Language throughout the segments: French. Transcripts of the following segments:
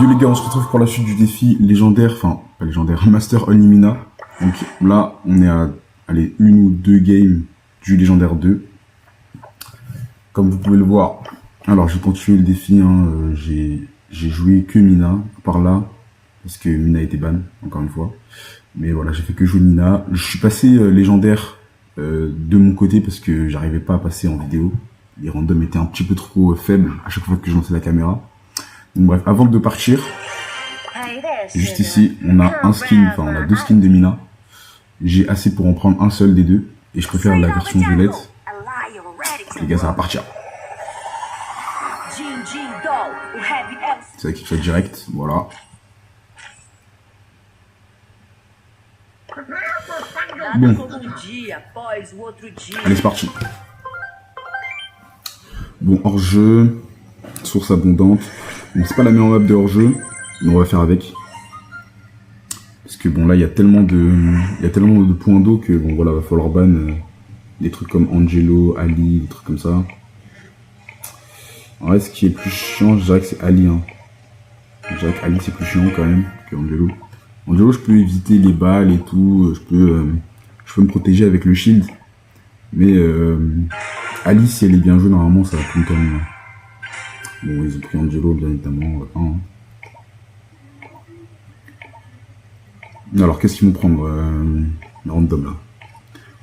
Yo les gars, on se retrouve pour la suite du défi légendaire, enfin pas légendaire, Master Only Mina. Donc là, on est à allez, une ou deux games du légendaire 2. Comme vous pouvez le voir, alors j'ai continué le défi, hein, j'ai joué que Mina par là, parce que Mina était ban, encore une fois. Mais voilà, j'ai fait que jouer Mina. Je suis passé légendaire de mon côté parce que j'arrivais pas à passer en vidéo. Les randoms étaient un petit peu trop faibles à chaque fois que je lançais la caméra. Donc bref, avant de partir, juste ici, on a un skin, enfin on a deux skins de Mina. J'ai assez pour en prendre un seul des deux. Et je préfère la version violette. Les gars, ça va partir. C'est qu'il fait direct, voilà. Bon. Allez, c'est parti. Bon, hors-jeu, source abondante. Bon, c'est pas la meilleure map de hors-jeu, mais on va faire avec. Parce que bon, là, il y a tellement de points d'eau que bon, voilà, va falloir ban des trucs comme Angelo, Ali, des trucs comme ça. En vrai, ce qui est plus chiant, je dirais que c'est Ali. Hein. Je dirais que Ali, c'est plus chiant quand même que Angelo. Angelo, je peux éviter les balles et tout, je peux me protéger avec le shield. Mais Ali, si elle est bien jouée, normalement, ça va tout quand même. Bon, ils ont pris Angelo, bien évidemment. Hein. Alors, qu'est-ce qu'ils vont prendre les random là?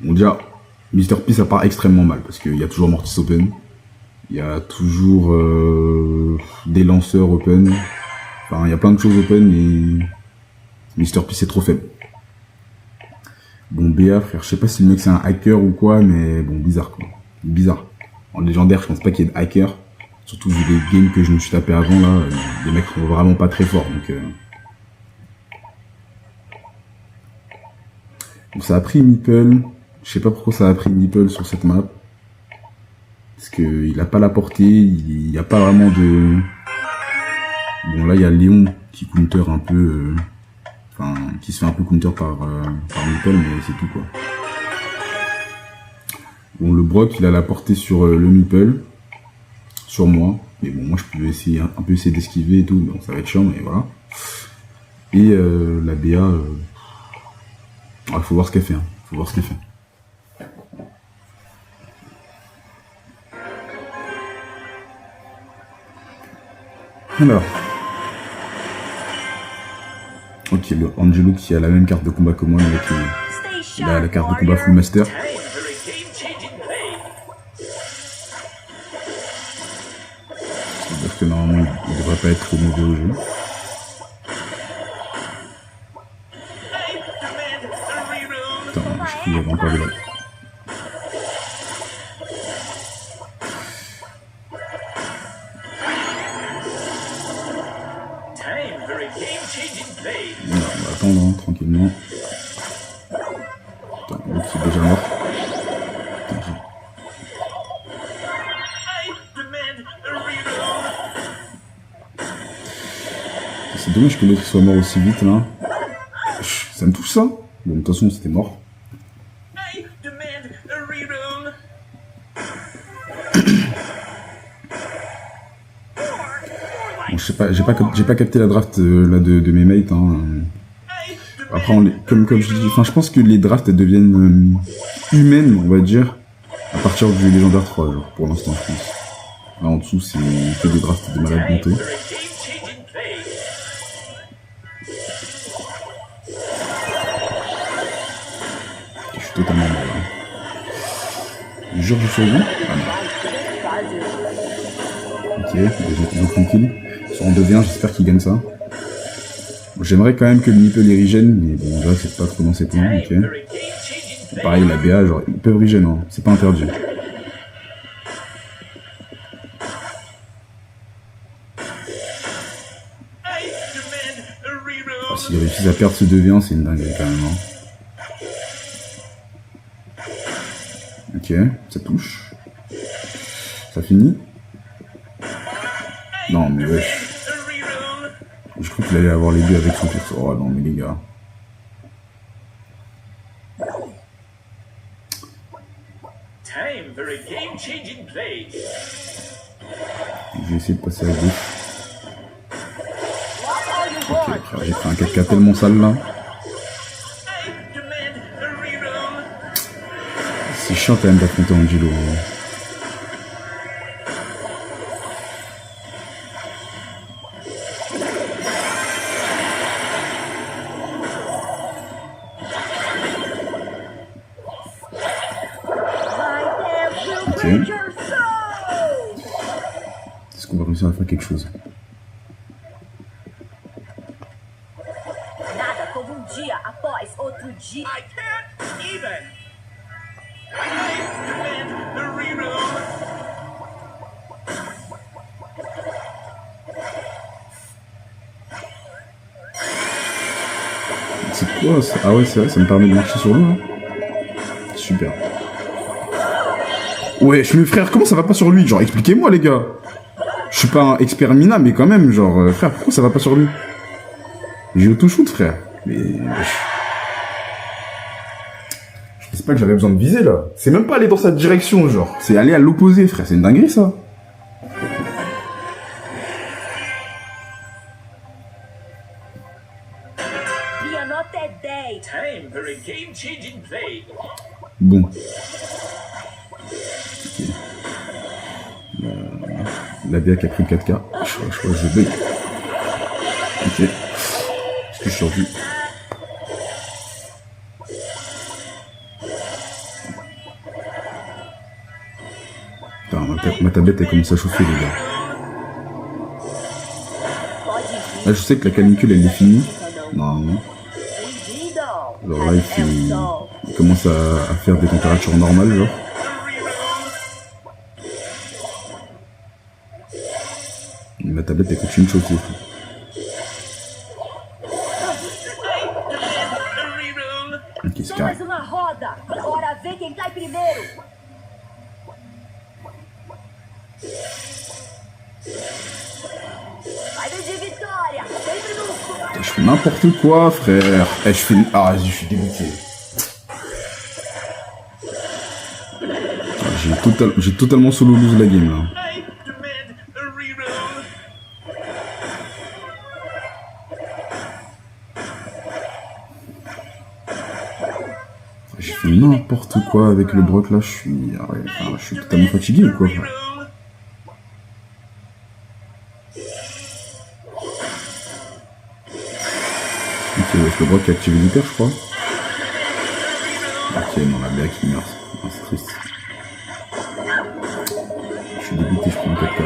Bon, déjà, Mr. P, ça part extrêmement mal, parce qu'il y a toujours Mortis open. Il y a toujours des lanceurs open. Enfin, il y a plein de choses open, et Mr. P, c'est trop faible. Bon, BA, frère, je sais pas si le mec c'est un hacker ou quoi, mais bon, bizarre quoi. Bizarre. En légendaire, je pense pas qu'il y ait de hacker. Surtout vu les games que je me suis tapé avant, là, les mecs sont vraiment pas très forts, donc... Bon, ça a pris Meeple. Je sais pas pourquoi ça a pris Meeple sur cette map. Parce que il a pas la portée, il y a pas vraiment de... Bon, là, il y a Léon qui counter un peu... Enfin, qui se fait un peu counter par Meeple, mais c'est tout, quoi. Bon, le Brock, il a la portée sur le Meeple. Sur moi. Mais bon, moi, je peux essayer un peu essayer d'esquiver et tout. Bon, ça va être chiant, mais voilà. Et la BA... il faut voir ce qu'elle fait. Hein. Faut voir ce qu'elle fait. Alors. Ok, le Angelo qui a la même carte de combat que moi, le mec il a la carte de combat full master. C'est-à-dire que normalement il devrait pas être trop mauvais au jeu. Attends, je sais qu'il y avait encore des balles. Non, on va attendre hein, tranquillement. Attends, l'autre c'est déjà mort. Attends, c'est dommage que l'autre soit mort aussi vite là. Ça me touche ça. Bon, de toute façon c'était mort. Bon, je sais pas, j'ai pas capté la draft là de mes mates. Hein. Après, comme je dis, enfin, je pense que les drafts elles deviennent humaines, on va dire, à partir du légendaire 3, genre, pour l'instant, je pense. Là en dessous, c'est que des drafts de malade montée. Je suis totalement mort là. Je jure que je suis vous. Ah non. Ok, ils ont tranquille. Sur en 2v1, j'espère qu'ils gagnent ça. Bon, j'aimerais quand même que le Meeple y regen, mais bon, là c'est pas trop dans ses plans, ok. Pareil, la BA, genre, ils peuvent regen, hein, c'est pas interdit. Oh, s'ils réussissent à perdre ce 2v1, c'est une dinguerie quand même. Hein. Ok, ça touche. Ça finit. Non, mais wesh. Je crois qu'il allait avoir les deux avec son perso. Oh non, mais les gars. Je vais essayer de passer à gauche. Ok, frère, j'ai fait un 4K tellement sale là. C'est chiant quand même d'affronter Angelo. Ok. Est-ce qu'on va réussir à faire quelque chose? Nada como dia após outro dia. I can't even. C'est quoi ça? Ah ouais, c'est vrai, ça me permet de marcher sur l'eau. Hein. Super. Ouais, je me frère, comment ça va pas sur lui? Genre, expliquez-moi les gars. Je suis pas un expert mina, mais quand même, genre, frère, pourquoi ça va pas sur lui? J'ai auto-shoot, frère. Mais... Je sais pas que j'avais besoin de viser, là. C'est même pas aller dans sa direction, genre. C'est aller à l'opposé, frère. C'est une dinguerie, ça. Bon. Okay. La BA qui a pris 4K. Je crois que je bug. Ok. Est-ce que je suis survie? Ma tablette elle commence à chauffer les gars. Là je sais que la canicule elle est finie. Normalement. Alors là il commence à faire des températures normales genre. Et ma tablette elle continue de chauffer. Ok, c'est carré. Je fais n'importe quoi, frère. Eh, je fais... Ah, je suis dégoûté. J'ai totalement solo lose la game, là. J'ai fait n'importe quoi avec le Brock, là. Je suis totalement fatigué, ou quoi, frère. Ok, ouais, le Brock qui a activé l'hyper, je crois. Ok, non, la BA qui meurt. Ah, c'est triste. Je suis dégoûté, je prends un 4K.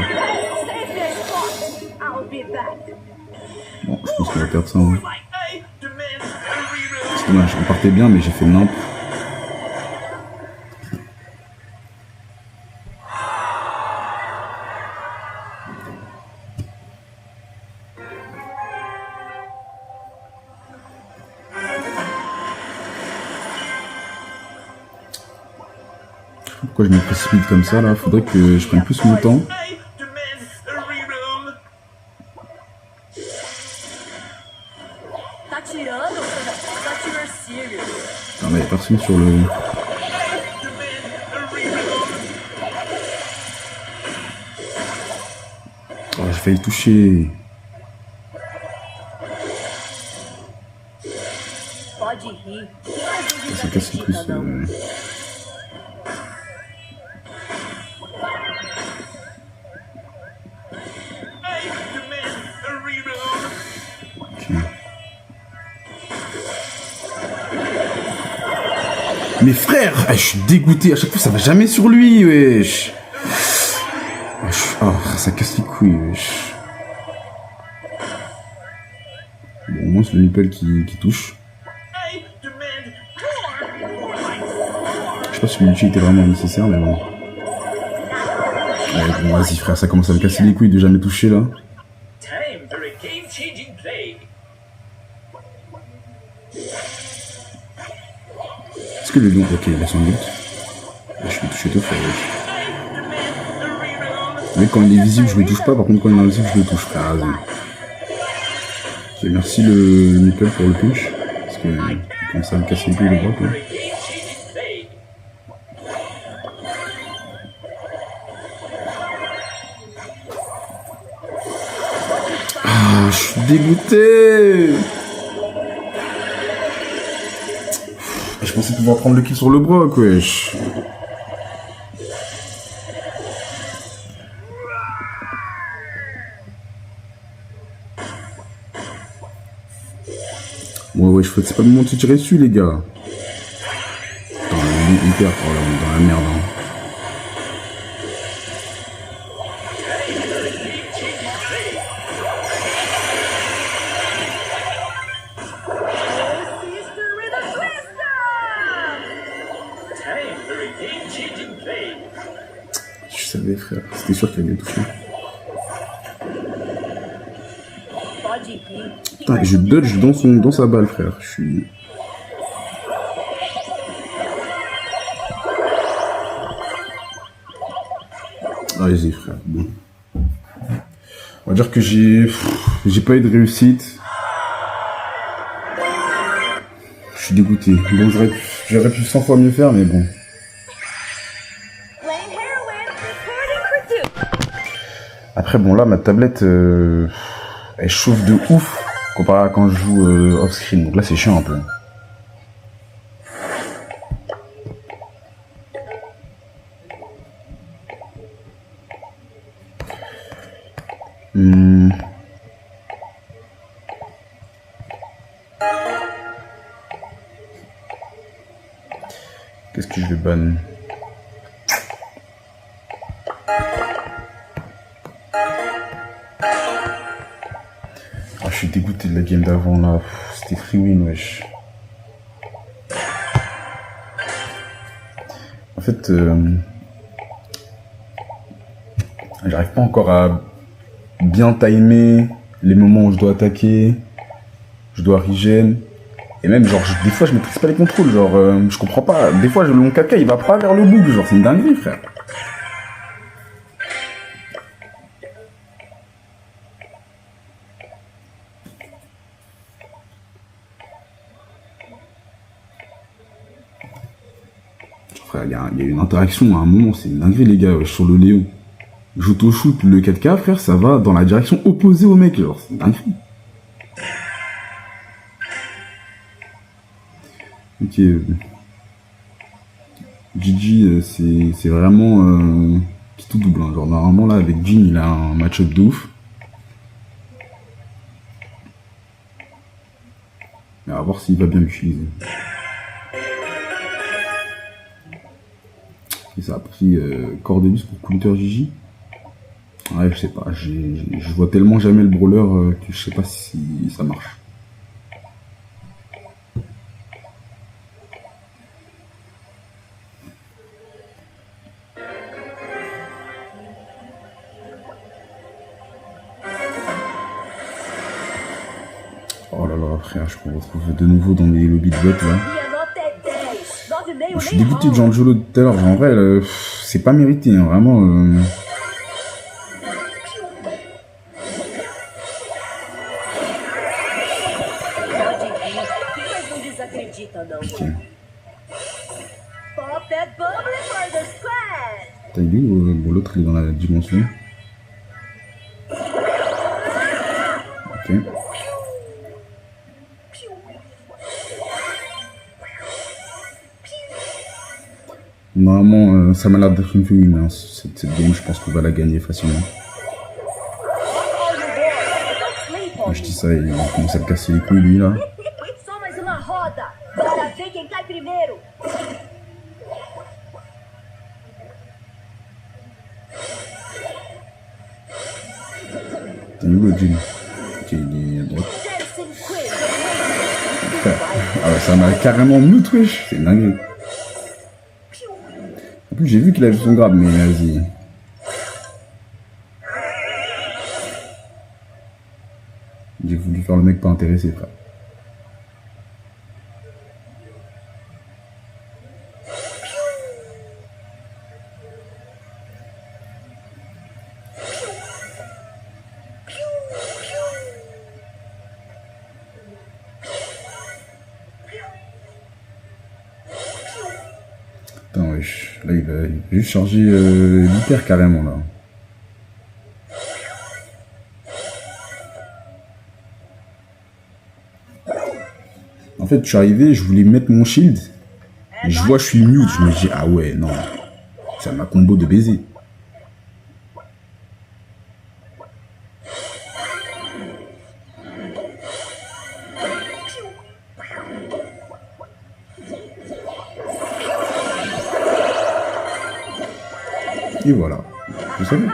Bon, je pense qu'on va perdre ça. Hein. C'est dommage, on partait bien, mais j'ai fait nimp. Pourquoi je me précipite comme ça là? Faudrait que je prenne plus mon temps. Non mais y'a personne sur le... Oh, j'ai failli toucher. Ça casse le plus. Mais frère, je suis dégoûté, à chaque fois ça va jamais sur lui, wesh. Oh, ça casse les couilles, wesh. Bon, au moins c'est le nipple qui touche. Je sais pas si l'ulti était vraiment nécessaire, mais bon. Ouais, bon, vas-y frère, ça commence à me casser les couilles de jamais toucher là. Est-ce que le lion... Ok, il a son ult. Je vais toucher deux fois. Mais quand il est visible, je le touche pas. Par contre, quand il est invisible, je le touche. Ah, vas-y. Ok, merci le nipple pour le punch. Parce que il commence à me casser les couilles le bras, quoi. Ah, je suis dégoûté. Je pensais pouvoir prendre le kill sur le Brock, wesh. Ouais, c'est pas le moment de se tirer dessus, les gars. Attends, on perd, oh là, on est dans la merde. Hein. Je savais, frère. C'était sûr qu'elle allait toucher. Putain, je dodge dans sa balle, frère. Je suis... Allez-y, frère. Bon. On va dire que j'ai pas eu de réussite. Je suis dégoûté. Bon, j'aurais pu 100 fois mieux faire, mais bon. Après, bon, là, ma tablette, elle chauffe de ouf comparé à quand je joue off-screen. Donc là, c'est chiant un peu. Qu'est-ce que je vais ban? Ah, je suis dégoûté de la game d'avant là. C'était free win, wesh. En fait, j'arrive pas encore à bien timer les moments où je dois attaquer, je dois regen. Et même, genre, des fois, je maîtrise pas les contrôles, genre, je comprends pas. Des fois, mon 4K, il va pas vers le bout, genre, c'est une dinguerie, frère. Frère, il y a une interaction à un moment, c'est une dinguerie, les gars, ouais, sur le Léo. J'auto-shoot le 4K, frère, ça va dans la direction opposée au mec, genre, c'est une dinguerie. Ok. Gigi, c'est vraiment qui tout double. Hein. Genre, normalement, là, avec Jin, il a un match-up de ouf. Mais à voir s'il va bien l'utiliser. Et ça a pris Cordelis pour counter Gigi. Ouais, je sais pas. Je vois tellement jamais le brawler que je sais pas si ça marche. Oh là là, frère, je me retrouve de nouveau dans les lobbies de bot là. Je suis dégoûté de Jean Jolo de tout à l'heure. En vrai, c'est pas mérité, hein, vraiment. Okay. T'as vu bon, l'autre il est dans la dimension. Ok. Normalement, ça m'a l'air d'être une win. Hein. Cette game, je pense qu'on va la gagner facilement. Je dis ça, il commence à me casser les couilles lui là. T'as vu le Jin? Ok, il est à droite. Ah ouais, ça m'a carrément mute, wesh. C'est dingue. En plus, j'ai vu qu'il avait son grab, mais vas-y. J'ai voulu faire le mec pas intéressé, frère. Attends, wesh. Là, il va juste charger l'hyper carrément, là. En fait, je suis arrivé, je voulais mettre mon shield. Et je vois, je suis mute. Je me dis, ah ouais, non. C'est ma combo de baiser. Et voilà. Vous savez.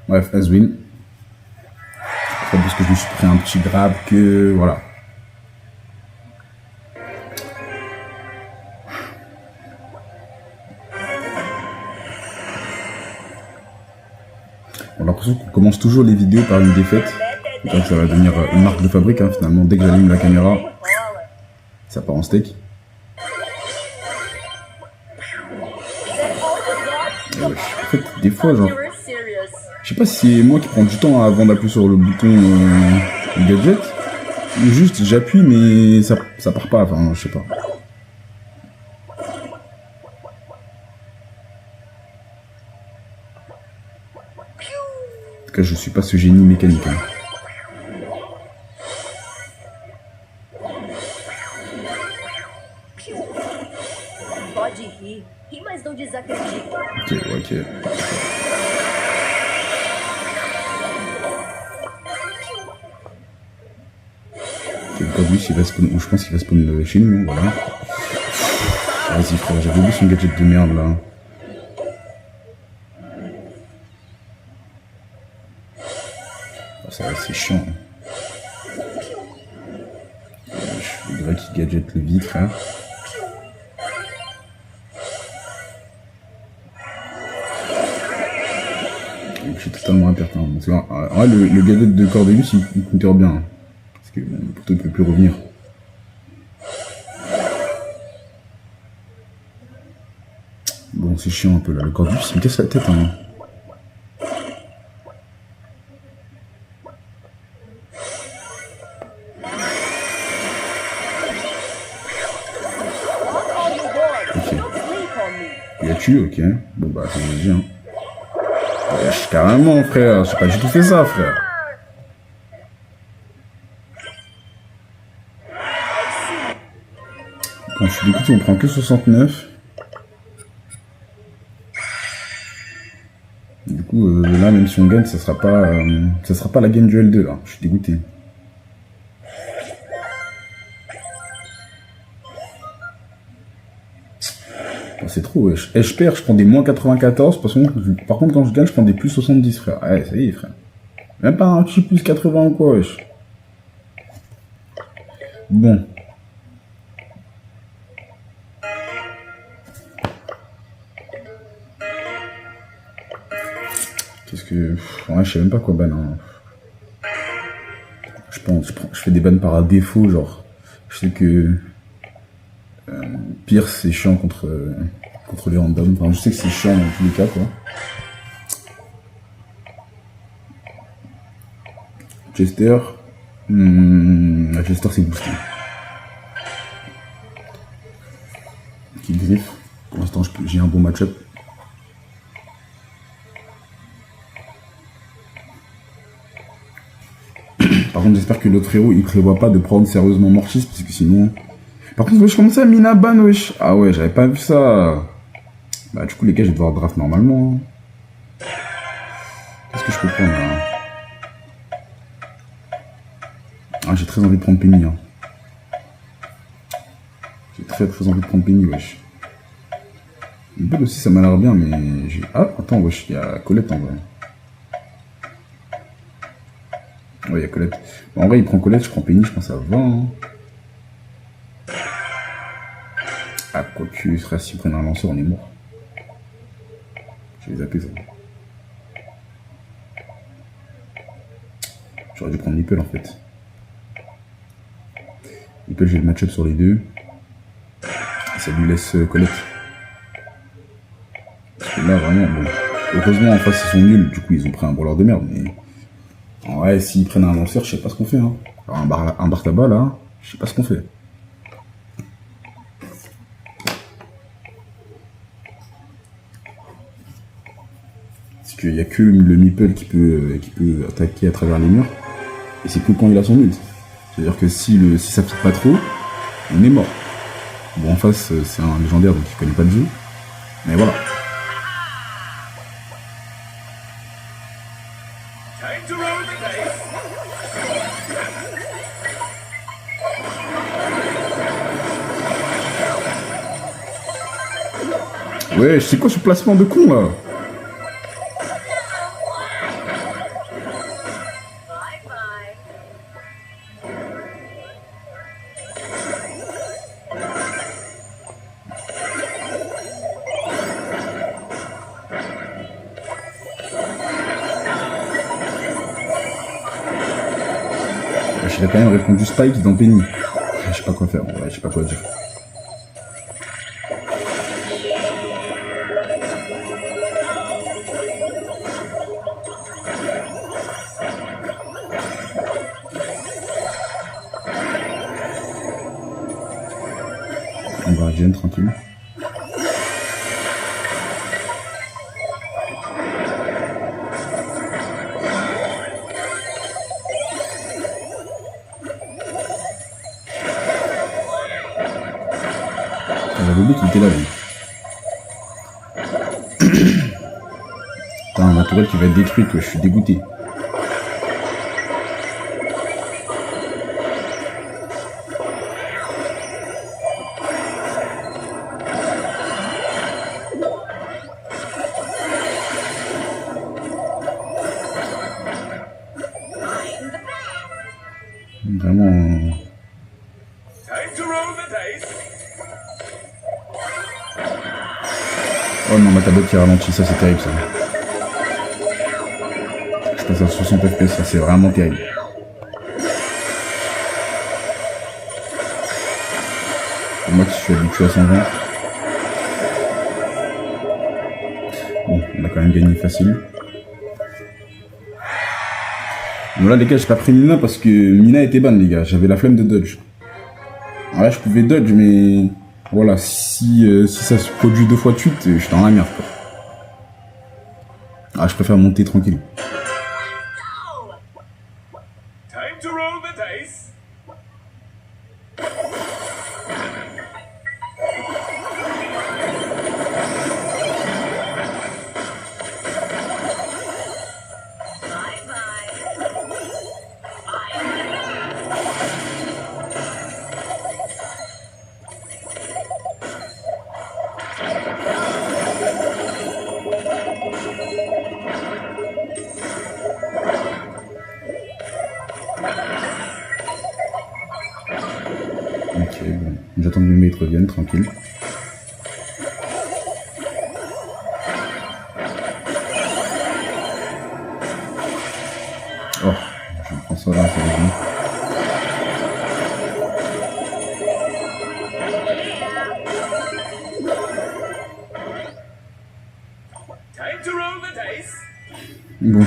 Bref, Aswin. Après, parce que je me suis pris un petit grab que... Voilà. J'ai l'impression qu'on commence toujours les vidéos par une défaite. Donc ça va devenir une marque de fabrique, hein, finalement. Dès que j'allume la caméra, ça part en steak. Et ouais, en fait, des fois, genre... Je sais pas si c'est moi qui prends du temps avant d'appuyer sur le bouton gadget. Ou juste j'appuie mais ça part pas, enfin je sais pas. En tout cas je suis pas ce génie mécanique. Hein. Pode rir, mas não desacredite. Ok. Lui, il va spawn, je pense qu'il va spawn chez nous, voilà. Vas-y frère, j'avais oublié son gadget de merde là. Oh, ça va, c'est chiant. Je voudrais qu'il gadget le vide, frère. Je suis totalement impertinent. En vrai, le gadget de Cordelius, il comptait bien. Parce que plutôt il ne peut plus revenir. Bon, c'est chiant un peu là. Le Cordelius, il me casse la tête. Hein. Ok. Il a tué, ok. Bon bah, c'est bien. Wesh, carrément, frère. J'ai pas du tout fait ça, frère. Bon, je suis dégoûté, on prend que 69. Du coup, là, même si on gagne, ça sera pas la game du L2, là. Je suis dégoûté. Oh, c'est trop, wesh. Et je perds, je prends des moins 94. Par contre, quand je gagne, je prends des plus 70, frère. Ouais, ça y est, frère. Même pas un petit plus 80 ou quoi, wesh. Bon. Qu'est-ce que... Ouais, je sais même pas quoi ban. Hein. Je fais des bans par défaut, genre. Je sais que... Pierce, c'est chiant contre les randoms. Enfin, je sais que c'est chiant dans tous les cas, quoi. Chester... Chester, c'est boosté. Qui griffe. Pour l'instant, j'ai un bon match-up. Par contre, j'espère que l'autre héros, il prévoit pas de prendre sérieusement Mortis, parce que sinon... Par contre, wesh, comment ça, Mina ban, wesh? Ah ouais, j'avais pas vu ça. Bah, du coup, les gars, je vais devoir draft normalement. Qu'est-ce que je peux prendre, là? Ah, j'ai très envie de prendre Penny, hein. J'ai très envie de prendre Penny, wesh. Le bug aussi, ça m'a l'air bien, mais... Ah, attends, wesh, il y a Colette, en vrai. Ouais, il y a Colette. Bon, en vrai, il prend Colette, je prends Penny, je pense à 20. Hein. Ah, quoique, frère, s'ils prennent un lanceur, on est mort. Je vais zapper ça. J'aurais dû prendre Nipple en fait. Nipple, j'ai le match-up sur les deux. Et ça lui laisse Colette. Parce que là, vraiment, bon. Heureusement, en face, ils sont nuls. Du coup, ils ont pris un brawler de merde. Mais. En vrai, s'ils prennent un lanceur, je sais pas ce qu'on fait. Hein. Alors, un bar tabac, là, je sais pas ce qu'on fait. qu'il y a que le meeple qui peut attaquer à travers les murs. Et c'est que quand il a son ult. C'est-à-dire que si ça pique pas trop, on est mort. Bon, en face, c'est un légendaire, donc il connaît pas le jeu. Mais voilà. Ouais, c'est quoi ce placement de con, là? J'ai quand même répondu Spike dans Penny. Je sais pas quoi faire, ouais, je sais pas quoi dire. On va regen tranquille. J'avais oublié qu'il était là, lui. Putain, ma tourelle qui va être détruite, je suis dégoûté. Vraiment... Oh non, ma tablette qui ralentit, ça c'est terrible ça. Je passe à 60 FPS, ça c'est vraiment terrible. Pour moi qui suis habitué à 120. Bon, on a quand même gagné facile. Bon là les gars, j'ai pas pris Mina parce que Mina était bonne les gars, j'avais la flemme de dodge. Alors là je pouvais dodge mais... Voilà, si ça se produit 2 fois de suite, je suis dans la merde quoi. Ah, je préfère monter tranquille. Ok, bon, j'attends que mes maîtres reviennent, tranquille. Oh, je prends ça là, sérieusement. Bon.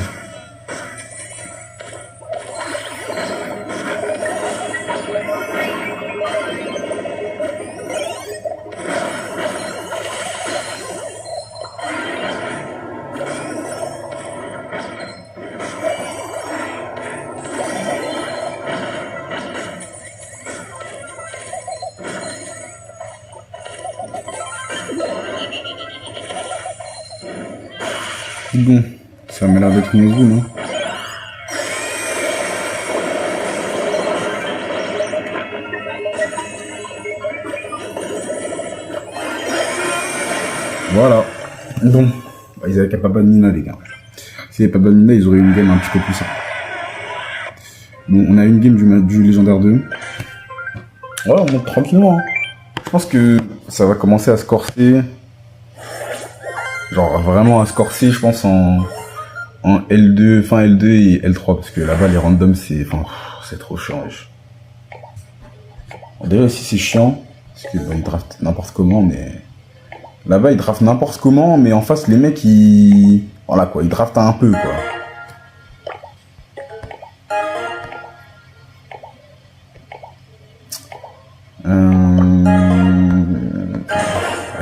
Bon, ça m'a l'air d'être une zone, hein. Voilà. Bon, bah, ils avaient qu'à pas de Mina, les gars. S'ils n'avaient pas de Mina, ils auraient eu une game un petit peu plus simple. Bon, on a une game du légendaire 2. Ouais, on monte tranquillement, hein. Je pense que ça va commencer à se corser. Genre vraiment à se corser, je pense, en L2, fin L2 et L3. Parce que là-bas, les randoms, c'est trop chiant, wesh. D'ailleurs, aussi, c'est chiant. Parce que bah, ils draftent n'importe comment, mais... Là-bas, ils draftent n'importe comment, mais en face, les mecs, ils... Voilà, quoi, ils draftent un peu, quoi.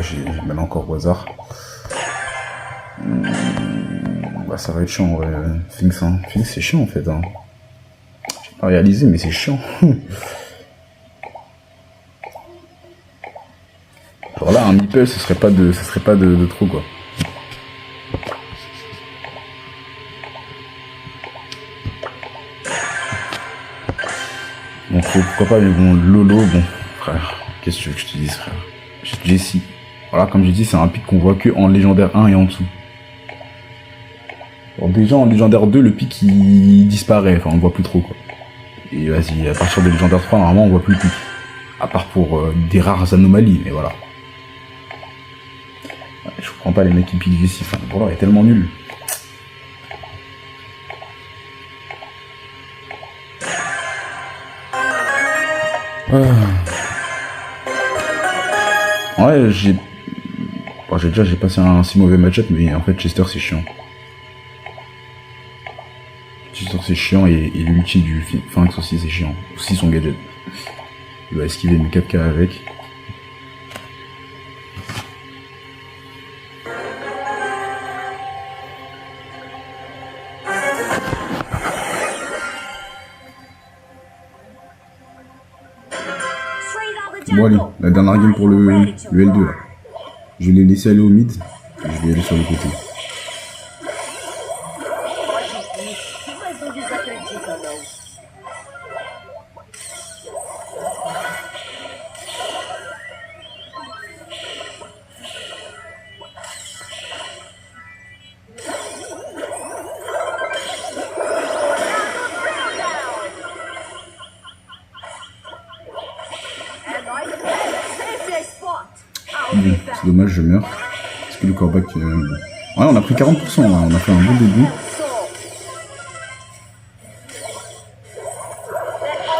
J'ai maintenant encore au hasard. Bah ça va être chiant en vrai, Phoenix, hein. Phoenix c'est chiant en fait, hein. J'ai pas réalisé mais c'est chiant. Genre là un meeple ce serait pas de trop quoi. Bon pourquoi pas mais bon Lolo bon frère, qu'est-ce que tu veux que je te dise frère. Jessie. Voilà comme j'ai dit c'est un pic qu'on voit que en légendaire 1 et en dessous. Alors déjà en légendaire 2 le pic il disparaît, enfin on le voit plus trop quoi. Et vas-y à partir de légendaire 3 normalement on voit plus le pic. À part pour des rares anomalies mais voilà. Je comprends pas les mecs qui piquent Jessie, enfin le brawler est tellement nul. Ouais j'ai passé un si mauvais match-up mais en fait Chester c'est chiant. Chester c'est chiant et l'ulti du Phoenix aussi c'est chiant. Aussi son gadget. Il va esquiver mes 4K avec. Bon allez, la dernière game pour le L2 là. Je l'ai laissé aller au mid, et je vais aller sur le côté. Mas não desacredita, não. É nóis, sempre a spot. Bon, c'est dommage, je meurs. Parce que le coreback... Ouais, on a pris 40%, là. On a fait un bon début.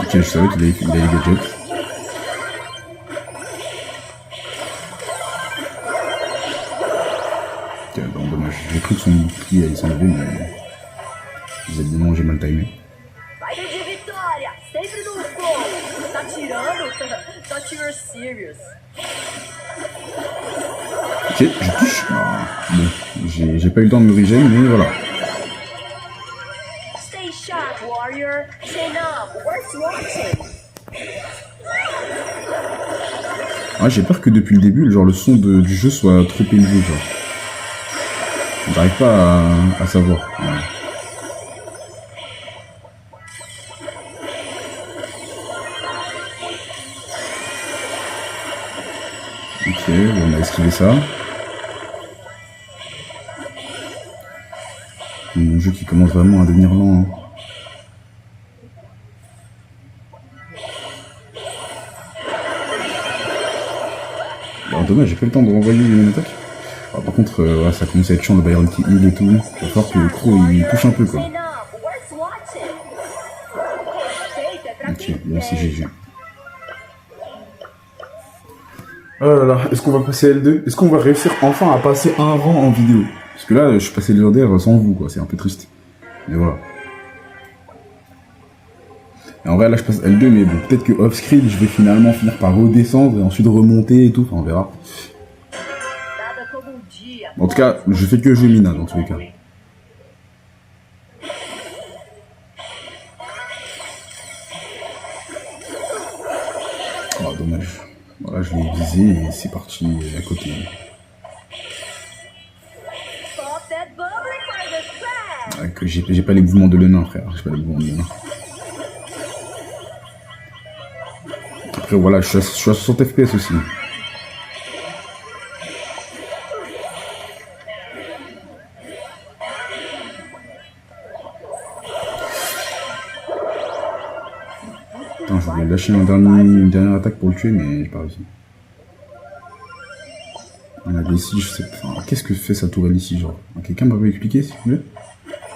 Ok, je savais qu'il avait les gadgets. Ok, bon, dommage. J'ai cru que son bouclier allait s'enlever, mais... Visiblement, j'ai mal timé. Vai de vitória, sempre no fogo. Tá tirando? Thought you were serious. Ok, je touche. Ah, bon, j'ai pas eu le temps de me regen, mais voilà. Stay sharp, warrior. Chin up. Worth watching. Ah, j'ai peur que depuis le début, genre, le son du jeu soit trop élevé, genre. J'arrive pas à savoir. Ouais. Ok, on a esquivé ça. Mon jeu qui commence vraiment à devenir lent. Hein. Bon, dommage, j'ai pas eu le temps de renvoyer une attaque. Ah, par contre, ouais, ça commence à être chiant le Byron qui heal et tout. Il va falloir que le Crow il touche un peu quoi. Chin up. Worth watching. Feita pra Ok, quem bon c'est tem. GG. Oh là là, est-ce qu'on va passer L2? Est-ce qu'on va réussir enfin à passer un rang en vidéo? Parce que là, je suis passé légendaire sans vous, quoi. C'est un peu triste. Mais voilà. Et en vrai, là, je passe L2, mais bon, peut-être que off-screen, je vais finalement finir par redescendre et ensuite remonter et tout. Enfin, on verra. Nada como dia. En tout cas, je fais que jouer Mina, dans tous les cas. Oh, dommage. Voilà, je l'ai visé et c'est parti à côté. Stop that bubbly for the spread. Ouais, que j'ai pas les mouvements de l'E nain, frère. J'ai pas les mouvements de l'E nain. Après, voilà, je suis à 60 FPS aussi. Putain, je voulais lâcher une dernière attaque pour le tuer, mais j'ai pas réussi. On a des ici, je sais pas. Enfin, qu'est-ce que fait sa tourelle ici, genre? Quelqu'un m'avait expliqué, s'il vous plaît?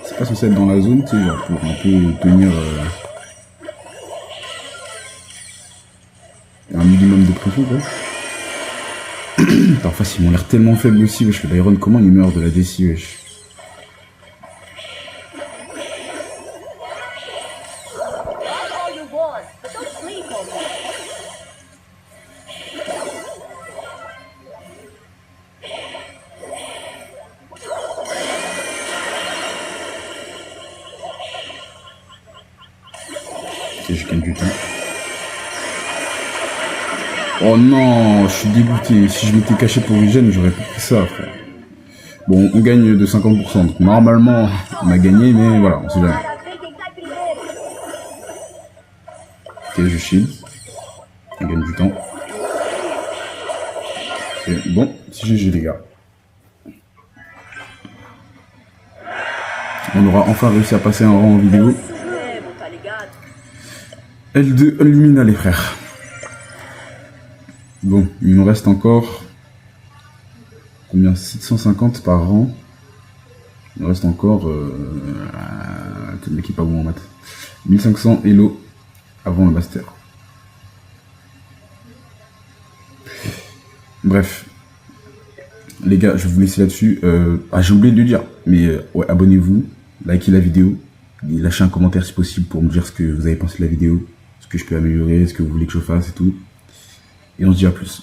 C'est pas censé être dans la zone, tu sais, genre, pour un peu tenir un minimum de pression, quoi. Parfois, ils m'ont l'air tellement faibles aussi, wesh. Le Byron, comment il meurt de la DC, wesh? That's all you want, but don't sleep on me. Ok, je gagne du temps. Oh non, je suis dégoûté. Si je m'étais caché pour Vigen, j'aurais pas pris ça, frère. Bon, on gagne de 50%. Donc normalement, on a gagné, mais voilà, on sait jamais. Vem tentar primeiro. Ok, je shield. On gagne du temps. Ok, bon, c'est GG les gars. On aura enfin réussi à passer un rang en vidéo. Isso mesmo, tá ligado? L2 Illumina les frères. Bon, il nous reste encore combien, 750 par rang. Il nous reste encore le mec qui est pas bon en maths. 1500 Elo avant le master. Bref. Les gars, je vais vous laisser là-dessus. J'ai oublié de le dire, mais ouais, abonnez-vous, likez la vidéo, et lâchez un commentaire si possible pour me dire ce que vous avez pensé de la vidéo, ce que je peux améliorer, ce que vous voulez que je fasse et tout. Et on se dit à plus.